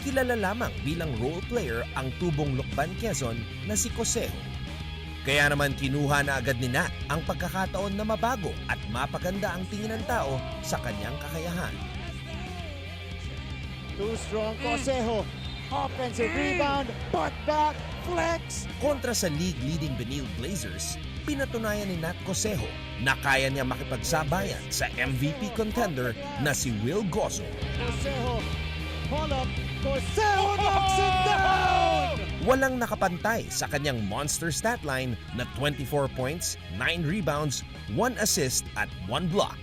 kilala lamang bilang role player ang tubong Lukban Quezon na si Cosejo. Kaya naman kinuha na agad ni Nat ang pagkakataon na mabago at mapaganda ang tingin ng tao sa kanyang kakayahan. Too strong Cosejo. Offensive rebound, butt back, flex. Kontra sa league-leading Benil Blazers, pinatunayan ni Nat Cosejo na kaya niya makipagsabayan sa MVP contender na si Will Gozo. Cosejo, pull up, Cosejo knocks it down! Walang nakapantay sa kanyang monster stat line na 24 points, 9 rebounds, 1 assist at 1 block.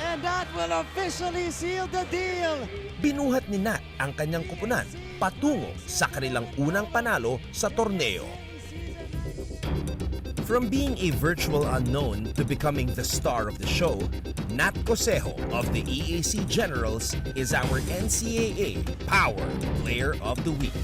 And that will officially seal the deal! Binuhat ni Nat ang kanyang kupunan patungo sa kanilang unang panalo sa torneo. From being a virtual unknown to becoming the star of the show, Nat Cosejo of the EAC Generals is our NCAA Power Player of the Week.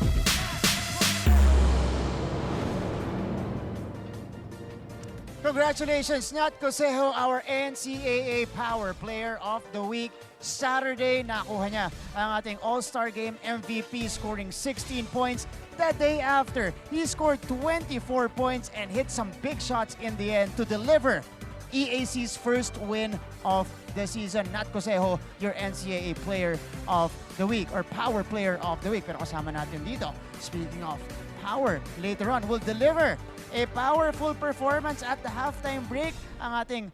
Congratulations, Nat Cosejo, our NCAA Power Player of the Week. Saturday, nakuha niya ang ating All-Star Game MVP, scoring 16 points. The day after, he scored 24 points and hit some big shots in the end to deliver EAC's first win of the season. Nat Cosejo, your NCAA Player of the Week or Power Player of the Week. Pero kasama natin dito, speaking of power, later on, will deliver a powerful performance at the halftime break. Ang ating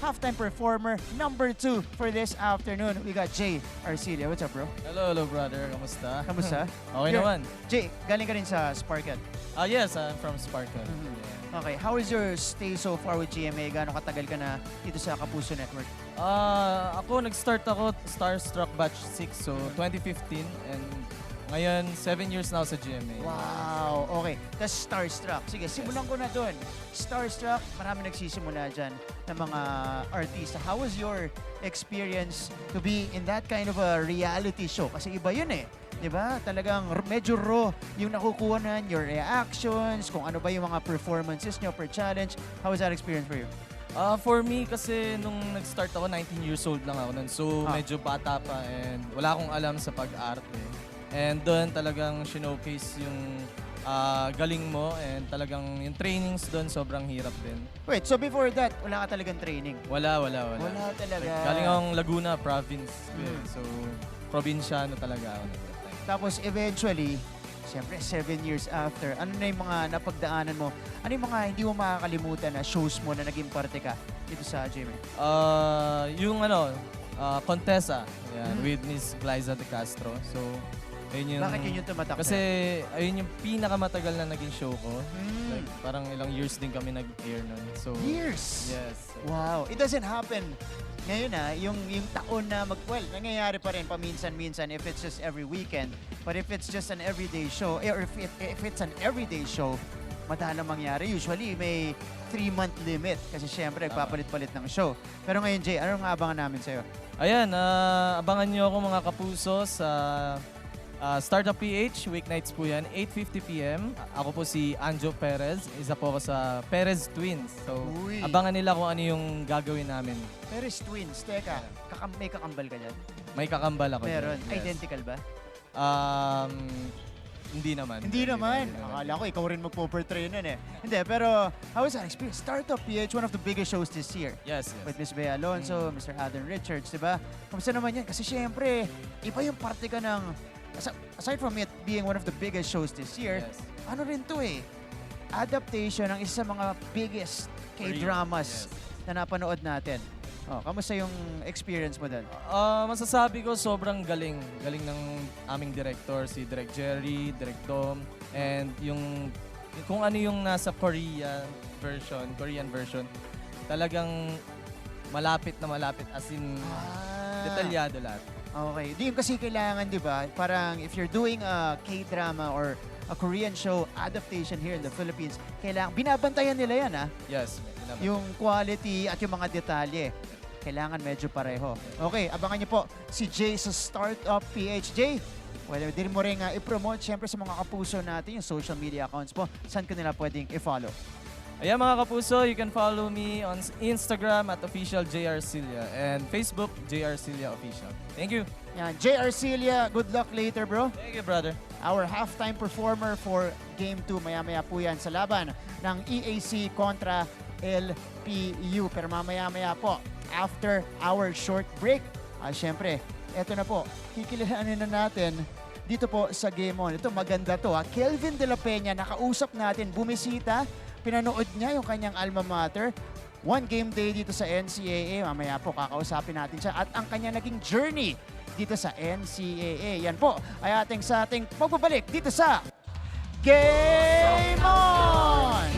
halftime performer number 2 for this afternoon. We got Jay Arcilla. What's up, bro? Hello, brother. Kamusta? Kamusta? Okay naman. Jay, galing ka rin sa Sparkle. Yes, I'm from Sparkle. Okay, how is your stay so far with GMA? Gaano katagal ka na dito sa Kapuso Network? Nag-start ako Starstruck Batch 6, so 2015. And ngayon, 7 years na ako sa GMA. Wow, okay. Tapos Starstruck. Sige, simulan ko na doon. Starstruck, marami nagsisimula dyan ng mga artista. How was your experience to be in that kind of a reality show? Kasi iba yun eh. Diba? Talagang medyo raw yung nakukuha na your reactions, kung ano ba yung mga performances nyo per challenge. How was that experience for you? For me, kasi nung nag-start ako, 19 years old lang ako nun. So, medyo bata pa and wala akong alam sa pag-arte. And doon talagang showcase yung galing mo and talagang yung trainings doon sobrang hirap din. Wait, so before that, wala ka talagang training? Wala. Wala talaga. Galing akong Laguna province. So, probinsyano talaga ako. Tapos eventually, siyempre 7 years after, ano na yung mga napagdaanan mo? Ano yung mga hindi mo makakalimutan na shows mo na naging parte ka dito sa GMA? Yung Contessa, with Miss Glyza de Castro. So, ayun yung... Bakit yun yung tumatak? Kasi ayun yung pinakamatagal na naging show ko. Like, parang ilang years din kami nag-air nun. So, years? Yes. Wow. It doesn't happen ngayon yung taon na nangyayari pa rin paminsan-minsan if it's just every weekend. But if it's just an everyday show, or if it's an everyday show, madalang mangyari. Usually, may 3-month limit kasi syempre, nagpapalit-palit ng show. Pero ngayon, Jay, anong abangan namin sa'yo? Ayan, abangan nyo ako mga kapuso sa Startup PH, weeknights po yan, 8:50 p.m. Ako po si Anjo Perez, isa po ako sa Perez Twins. So, abangan nila kung ano yung gagawin namin. Perez Twins, teka, may kakambal ka dyan? May kakambal ako. Meron. Yes. Identical ba? Hindi naman. Hindi naman. Akala ko ikaw rin magpo-portray nun eh. Hindi, pero how was that experience? Startup PH, one of the biggest shows this year. Yes. With Miss Bea Alonso, Mr. Adam Richards, diba? Kamusta naman yan? Kasi syempre, iba yung parte ka ng... Aside from it being one of the biggest shows this year, ano rin to eh, adaptation ng isa sa mga biggest K-dramas na napanood natin. Kamusta yung experience mo doon? Masasabi ko sobrang galing. Galing ng aming director, si Direk Jerry, Direk Dom, and yung kung ano yung nasa Korean version, talagang malapit na malapit, as in detalyado lahat. Okay. Di kasi kailangan, di ba? Parang if you're doing a K-drama or a Korean show adaptation here in the Philippines, kailangan, binabantayan nila yan, ha? Yes. Yung quality at yung mga detalye. Kailangan medyo pareho. Okay, abangan niyo po si Jay sa Startup PH. Jay, din mo rin i-promote syempre sa mga kapuso natin yung social media accounts mo. Saan ka nila pwedeng i-follow? Ayan mga kapuso, you can follow me on Instagram at official Jay Arcilla and Facebook Jay Arcilla Official. Thank you. Yan. Jay Arcilla, good luck later, bro. Thank you, brother. Our halftime performer for Game 2. Maya-maya po yan sa laban ng EAC kontra LPU. Pero mamaya-maya po, after our short break, syempre, eto na po, kikilalanin na natin dito po sa Game On. Ito, maganda to. Kelvin de la Peña, nakausap natin, bumisita, pinanood niya yung kanyang alma mater. One game day dito sa NCAA. Mamaya po, kakausapin natin siya. At ang kanya naging journey dito sa NCAA. Yan po ay sa ating pagbabalik dito sa Game On!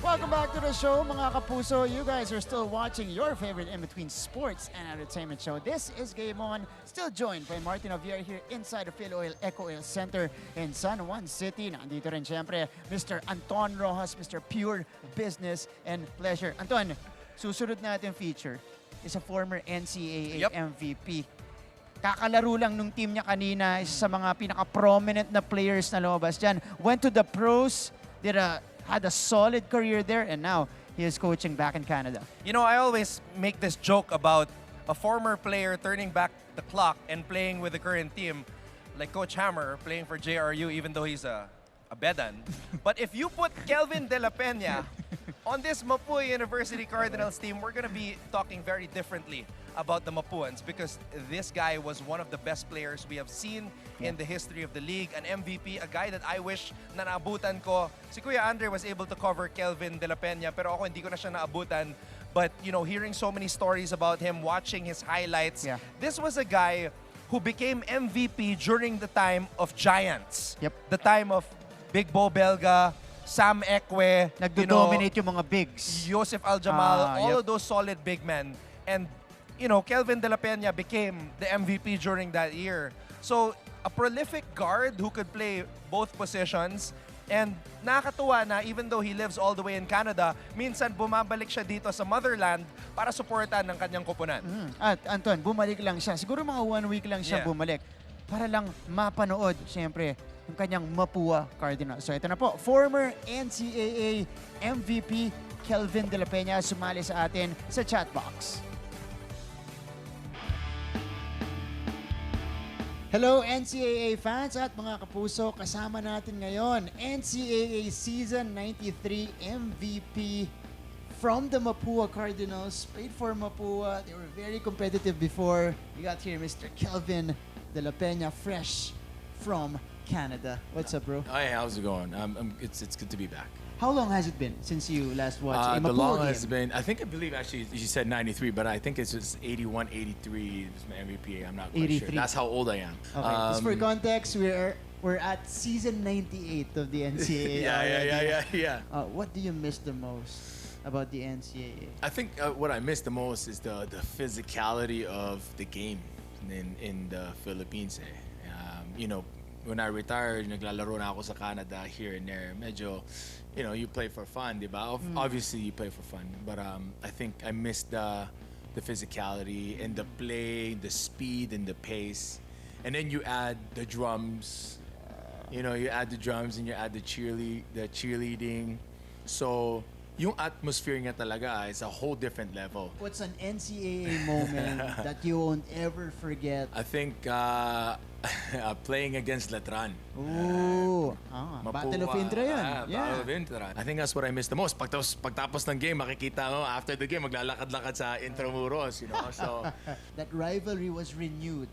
Welcome back to the show, mga Kapuso. You guys are still watching your favorite in-between sports and entertainment show. This is Game On, still joined by Martin Javier here inside the Philoil Eco Oil Center in San Juan City. Nandito rin siyempre, Mr. Anton Rojas, Mr. Pure Business and Pleasure. Anton, susunod natin feature is a former NCAA MVP. Kakalaro lang nung team niya kanina, isa sa mga pinaka-prominent na players na lumabas dyan. Went to the pros, had a solid career there, and now he is coaching back in Canada. You know, I always make this joke about a former player turning back the clock and playing with the current team, like Coach Hammer playing for JRU, even though he's a bedan. But if you put Kelvin de la Peña on this Mapua University Cardinals team, we're going to be talking very differently about the Mapuans, because this guy was one of the best players we have seen in the history of the league. An MVP, a guy that I wish na naabutan ko. Si Kuya Andre was able to cover Kelvin de la Peña, pero ako hindi ko na siya naabutan. But, you know, hearing so many stories about him, watching his highlights, this was a guy who became MVP during the time of giants. The time of Big Bo Belga, Sam Ekwe, Nagdo-dominate yung mga bigs. Joseph Aljamal, all of those solid big men. And, you know, Kelvin de la Peña became the MVP during that year. So, a prolific guard who could play both positions. And nakakatuwa na even though he lives all the way in Canada, minsan bumabalik siya dito sa motherland para suportahan ng kanyang koponan. At Anton, bumalik lang siya. Siguro mga 1 week lang siya bumalik. Para lang mapanood, siyempre, yung kanyang Mapua Cardinals. So ito na po, former NCAA MVP Kelvin de la Peña sumali sa atin sa chat box. Hello NCAA fans at mga Kapuso, kasama natin ngayon NCAA Season 93 MVP from the Mapua Cardinals. Played for Mapua, they were very competitive before. We got here Mr. Kelvin de la Peña, fresh from Canada. What's up, bro? Hi, how's it going? It's good to be back. How long has it been since you last watched a The Mapua longest game? has been, I believe actually, you said 93, but I think it's just 81, 83 is my MVP. I'm not quite 83. sure. That's how old I am. Okay, just for context, we're at season 98 of the NCAA. Yeah. What do you miss the most about the NCAA? I think what I miss the most is the physicality of the game in the Philippines. You know, when I retired, naglalaro na ako sa Canada here and there. Medyo, you know, you play for fun, di ba? Obviously, you play for fun. But I think I miss the physicality and the play, the speed and the pace. And then you add the drums. You know, you add the drums and you add the cheerleading. So, yung atmosphere niya talaga is a whole different level. What's an NCAA moment that you won't ever forget? I think playing against Letran. Ooh, Battle of Intra yun. Battle of Intra. I think that's what I miss the most. Pagtapos ng game, makikita mo, after the game, maglalakad-lakad sa Intramuros, you know. So that rivalry was renewed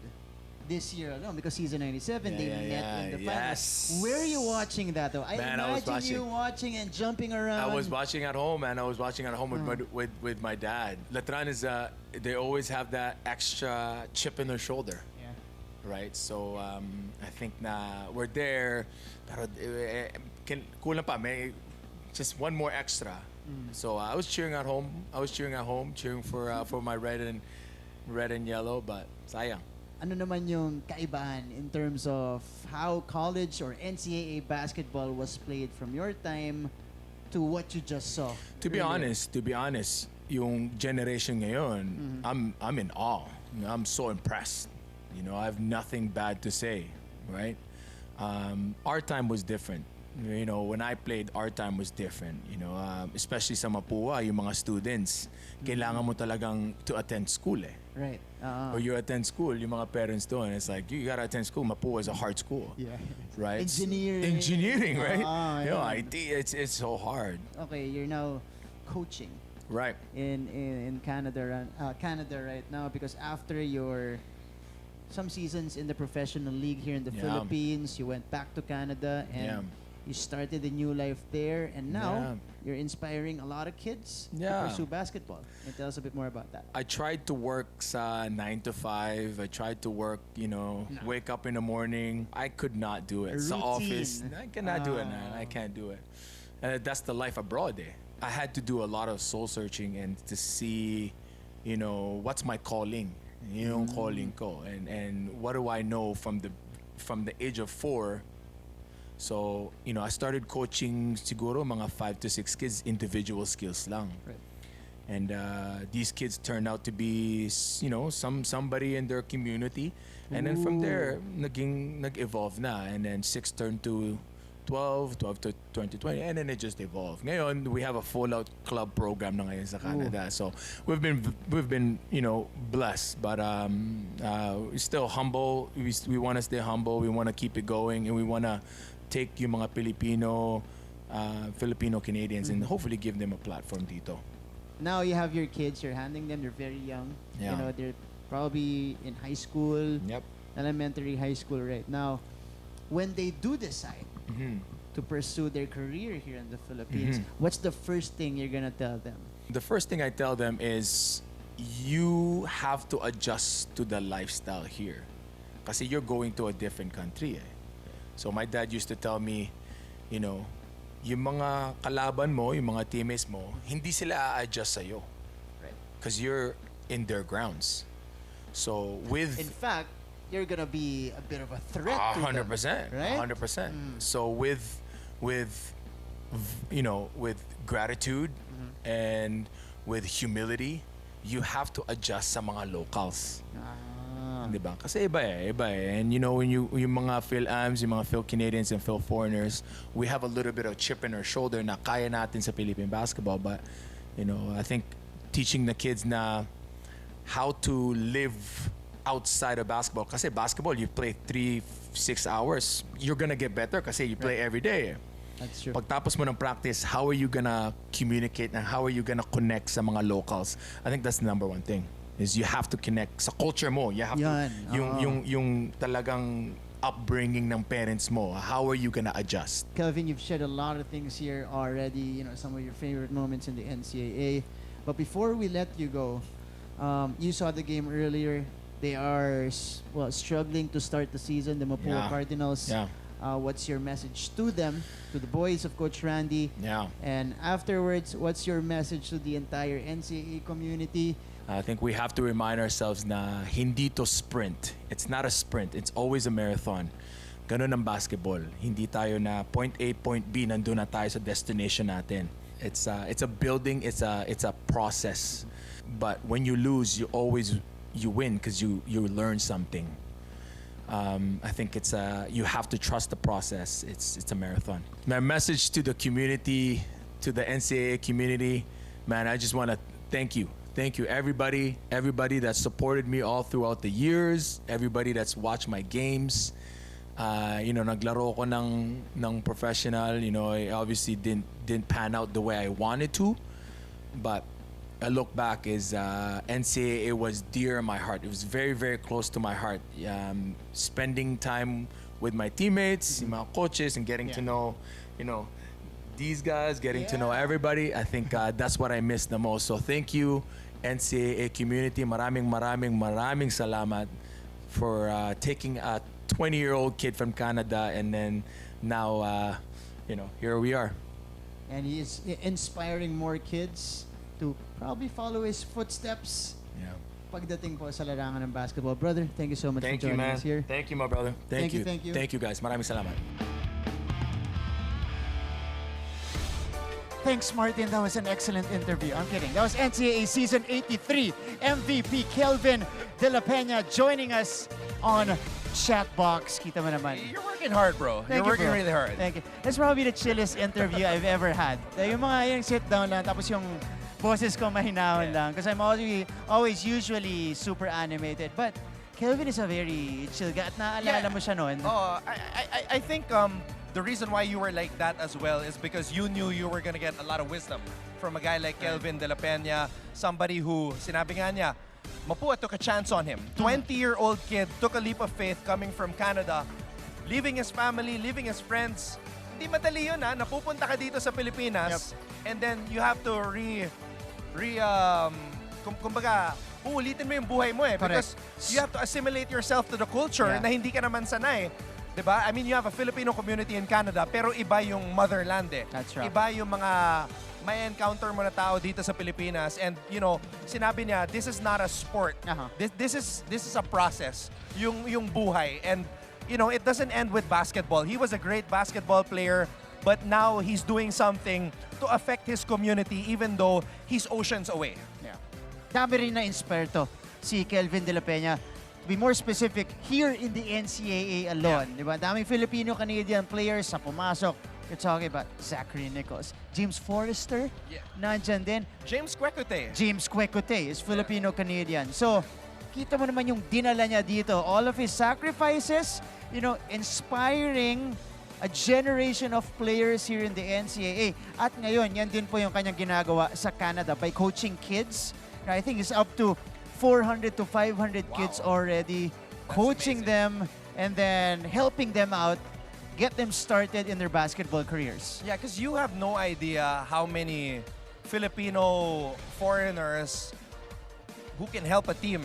this year alone because season 97 they met in the finals. Where are you watching that though? I imagine you watching and jumping around. I was watching at home, and I was watching at home with my dad. Letran is they always have that extra chip in their shoulder. Right? So, I think na we're there, pero kulang pa, may just one more extra. So, I was cheering at home. Cheering for my red and yellow, but sayang. Ano naman yung kaibahan in terms of how college or NCAA basketball was played from your time to what you just saw? To be honest, yung generation ngayon, I'm in awe. You know, I'm so impressed. You know, I have nothing bad to say, right? Our time was different. You know, when I played, our time was different. You know, especially sa Mapua, yung mga students, kailangan mo talagang to attend school eh. Right. Or you attend school, yung mga parents doon, it's like, you gotta attend school. Mapua is a hard school. Yeah. Right? Engineering. Engineering, right? You know, yeah. IT, it's so hard. Okay, you're now coaching Right. in Canada, Canada right now, because after your some seasons in the professional league here in the Yeah. Philippines, you went back to Canada and Yeah. you started a new life there, and now Yeah. you're inspiring a lot of kids to Yeah. pursue basketball. Can you tell us a bit more about that? I tried to work sa 9 to 5. I tried to work, you know, wake up in the morning. I could not do it. A Sa office, routine. I cannot do it, man. I can't do it. That's the life abroad eh. I had to do a lot of soul searching and to see, you know, what's my calling? Yung calling ko. And what do I know from the age of 4. So, you know, I started coaching siguro mga 5 to 6 kids, individual skills lang. Right. And these kids turned out to be, you know, somebody in their community. And then from there, nag-evolve na. And then 6 turned to 12 to 2020, and then it just evolved. Ngayon, we have a full-out club program na ngayon sa Canada. So we've been, you know, blessed, but we're still humble. We want to stay humble. We want to keep it going, and we want to take yung mga Filipino Canadians and hopefully give them a platform dito. Now you have your kids. You're handling them. They're very young. Yeah. You know, they're probably in high school, Yep. elementary, high school right now. When they do decide to pursue their career here in the Philippines, what's the first thing you're gonna tell them? The first thing I tell them is you have to adjust to the lifestyle here. Kasi you're going to a different country eh. So my dad used to tell me, you know, yung mga kalaban mo, yung mga teammates mo, hindi sila a-adjust sa'yo. Right. Because you're in their grounds. So with... In fact, you're gonna be a bit of a threat to 100%, them, right? 100%. So with you know, with gratitude and with humility, you have to adjust sa mga locals. Diba? Kasi iba eh. And you know, when yung mga Phil-Ams, yung mga Phil-Canadians and Phil-Foreigners, we have a little bit of chip in our shoulder na kaya natin sa Philippine basketball. But, you know, I think teaching the kids na how to live outside of basketball. Kasi basketball, you play 3-6 hours. You're gonna get better kasi you play every day. That's true. Pagtapos mo ng practice, how are you gonna communicate and how are you gonna connect sa mga locals? I think that's the number one thing. Is you have to connect sa culture mo. You have Yan. to yung talagang upbringing ng parents mo. How are you gonna adjust? Kelvin, you've shared a lot of things here already. You know, some of your favorite moments in the NCAA. But before we let you go, you saw the game earlier. They are struggling to start the season. The Mapua Cardinals. Yeah. What's your message to them, to the boys of Coach Randy? Yeah. And afterwards, what's your message to the entire NCAA community? I think we have to remind ourselves na hindi to sprint. It's not a sprint. It's always a marathon. Ganun ang basketball. Hindi tayo na point A, point B, nandun na tayo sa destination natin. It's a building. It's a process. But when you lose, you win because you learn something. I think you have to trust the process. It's a marathon. My message to the community, to the NCAA community, man, I just want to thank you. Thank you, everybody that supported me all throughout the years, everybody that's watched my games. You know, naglaro ko ng professional. You know, I obviously didn't pan out the way I wanted to, but I look back is NCAA was dear in my heart. It was very, very close to my heart. Spending time with my teammates, my coaches, and getting to know, you know, these guys, getting to know everybody. I think that's what I miss the most. So thank you, NCAA community. Maraming salamat for taking a 20-year-old kid from Canada and then now, you know, here we are. And he is inspiring more kids to probably follow his footsteps. Yeah. Pagdating po sa larangan ng basketball. Brother, thank you so much Thank for you, joining man. us here. Thank you, my brother. Thank you. Thank you. Thank you, guys. Maraming salamat. Thanks, Martin. That was an excellent interview. I'm kidding. That was NCAA Season 83 MVP Kelvin de la Peña joining us on chat box. Kita mo naman. You're working hard, bro. Thank You're you, working bro. really hard. Thank you. That's probably the chillest interview I've ever had. Yung mga yung sit down lang, tapos yung boses ko mahinahon lang. Because I'm always usually super animated. But Kelvin is a very chill guy. At naaalala mo siya noon. Oh, I think the reason why you were like that as well is because you knew you were gonna get a lot of wisdom from a guy like Kelvin de la Peña, somebody who, sinabi nga niya, Mapua took a chance on him. 20-year-old kid took a leap of faith coming from Canada, leaving his family, leaving his friends. Hindi madali yun, ha? Napupunta ka dito sa Pilipinas, and then you have to kumbaga, uulitin mo yung buhay mo eh. Correct. Because you have to assimilate yourself to the culture na hindi ka naman sanay. Diba? I mean, you have a Filipino community in Canada, pero iba yung motherland eh. That's right. Iba yung mga may encounter mo na tao dito sa Pilipinas. And, you know, sinabi niya, this is not a sport. This is a process. Yung buhay. And, you know, it doesn't end with basketball. He was a great basketball player, but now he's doing something to affect his community even though he's oceans away. Yeah. Dami rin na-inspire to si Kelvin de la Peña. To be more specific, here in the NCAA alone, di ba? Daming Filipino-Canadian players na pumasok. You're talking about Zachary Nichols. James Forrester, nandyan din. James Kwekute. James Kwekute is Filipino-Canadian. So, kita mo naman yung dinala niya dito. All of his sacrifices, you know, inspiring a generation of players here in the NCAA. At ngayon, yan din po yung kanyang ginagawa sa Canada by coaching kids. I think it's up to 400 to 500 kids already, coaching them and then helping them out, get them started in their basketball careers. Yeah, because you have no idea how many Filipino foreigners who can help a team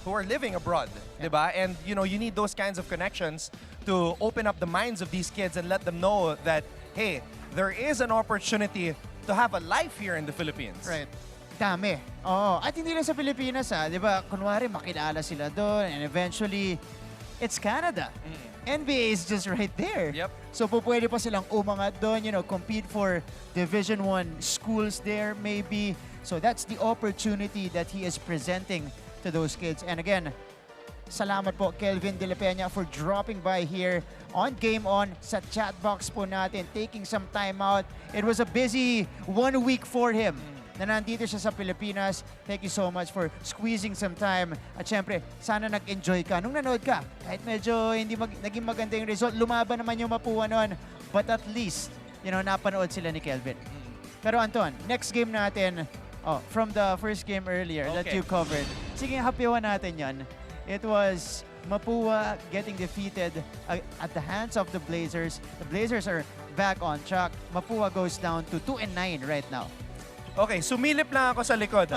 who are living abroad, diba? And you know, you need those kinds of connections to open up the minds of these kids and let them know that, hey, there is an opportunity to have a life here in the Philippines. Right. Dami. Oo. At hindi lang sa Pilipinas, di ba? Kunwari, makilala sila doon and eventually, it's Canada. NBA is just right there. Yep. So, pwede pa silang umangat doon, you know, compete for Division I schools there, maybe. So, that's the opportunity that he is presenting to those kids. And again, salamat po, Kelvin de la Peña, for dropping by here on Game On sa chat box po natin, taking some time out. It was a busy 1 week for him na nandito siya sa Pilipinas. Thank you so much for squeezing some time. At syempre, sana nag-enjoy ka. Nung nanood ka, kahit medyo hindi naging maganda yung result, lumaban naman yung Mapua noon. But at least, you know, napanood sila ni Kelvin. Pero Anton, next game natin, from the first game earlier that you covered. Sige, happywan natin yan. It was Mapua getting defeated at the hands of the Blazers. The Blazers are back on track. Mapua goes down to 2-9 right now. Okay, sumilip lang ako sa likod.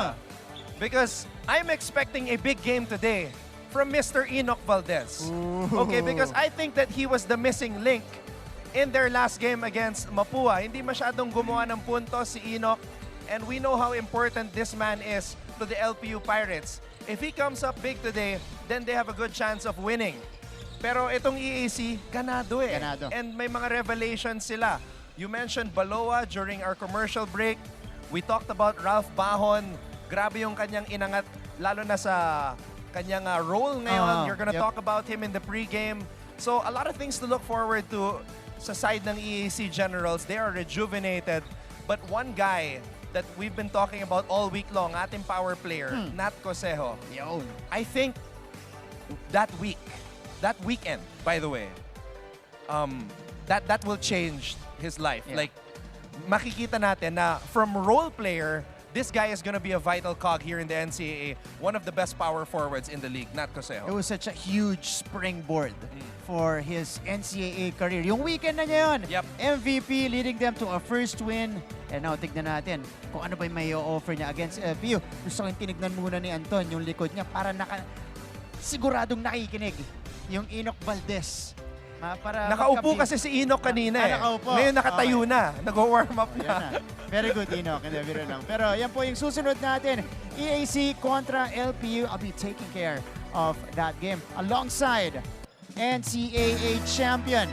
Because I'm expecting a big game today from Mr. Enoch Valdez. Okay, because I think that he was the missing link in their last game against Mapua. Hindi masyadong gumawa ng puntos si Enoch. And we know how important this man is to the LPU Pirates. If he comes up big today, then they have a good chance of winning. Pero itong EAC, ganado eh. Ganado. And may mga revelations sila. You mentioned Baloa during our commercial break. We talked about Ralph Bahon. Grabe yung kanyang inangat, lalo na sa kanyang role ngayon. You're gonna talk about him in the pregame. So a lot of things to look forward to sa side ng EAC Generals. They are rejuvenated. But one guy that we've been talking about all week long, ating power player, Nat Cosejo. Yun. I think that weekend, by the way, that will change his life. Yeah. Like, makikita natin na from role player, this guy is gonna be a vital cog here in the NCAA. One of the best power forwards in the league, Nat Cosejo. It was such a huge springboard for his NCAA career. Yung weekend na niya yun. Yep. MVP leading them to a first win. And now, tignan natin kung ano ba yung may offer niya against LPU. Gusto kong tinignan muna ni Anton yung likod niya para siguradong nakikinig yung Enoch Valdez. Para Nakaupo kasi si Enoch kanina eh. Nakaupo. Ngayon nakatayo na. Nag-warm up Ayan na. na. Very good, Enoch. Hindi, biro lang. Pero yan po yung susunod natin. EAC kontra LPU. I'll be taking care of that game alongside NCAA champion.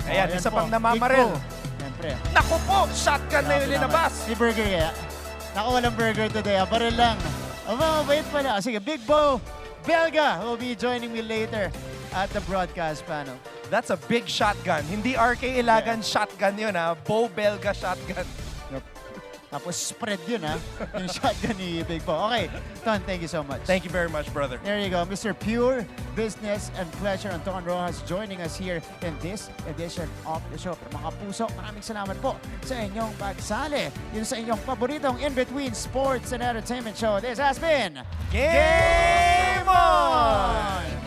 Ayan, isa pang namamaril. Siyempre. Naku po! Shotgun na yung linabas! Si Burger, Naku, walang burger today. Baril lang. Mabait pala. Sige, Big Bo Belga will be joining me later at the broadcast panel. That's a big shotgun. Hindi RK Ilagan shotgun yun, ha? Bo Belga shotgun. Tapos spread yun, ha? Yung shotgun ni Big Bo. Okay, Ton, thank you so much. Thank you very much, brother. There you go, Mr. Pure Business and Pleasure, Anton Rojas, joining us here in this edition of the show. Pero mga puso, maraming salamat po sa inyong pagsali. Yun sa inyong paboritong in-between sports and entertainment show. This has been Game On!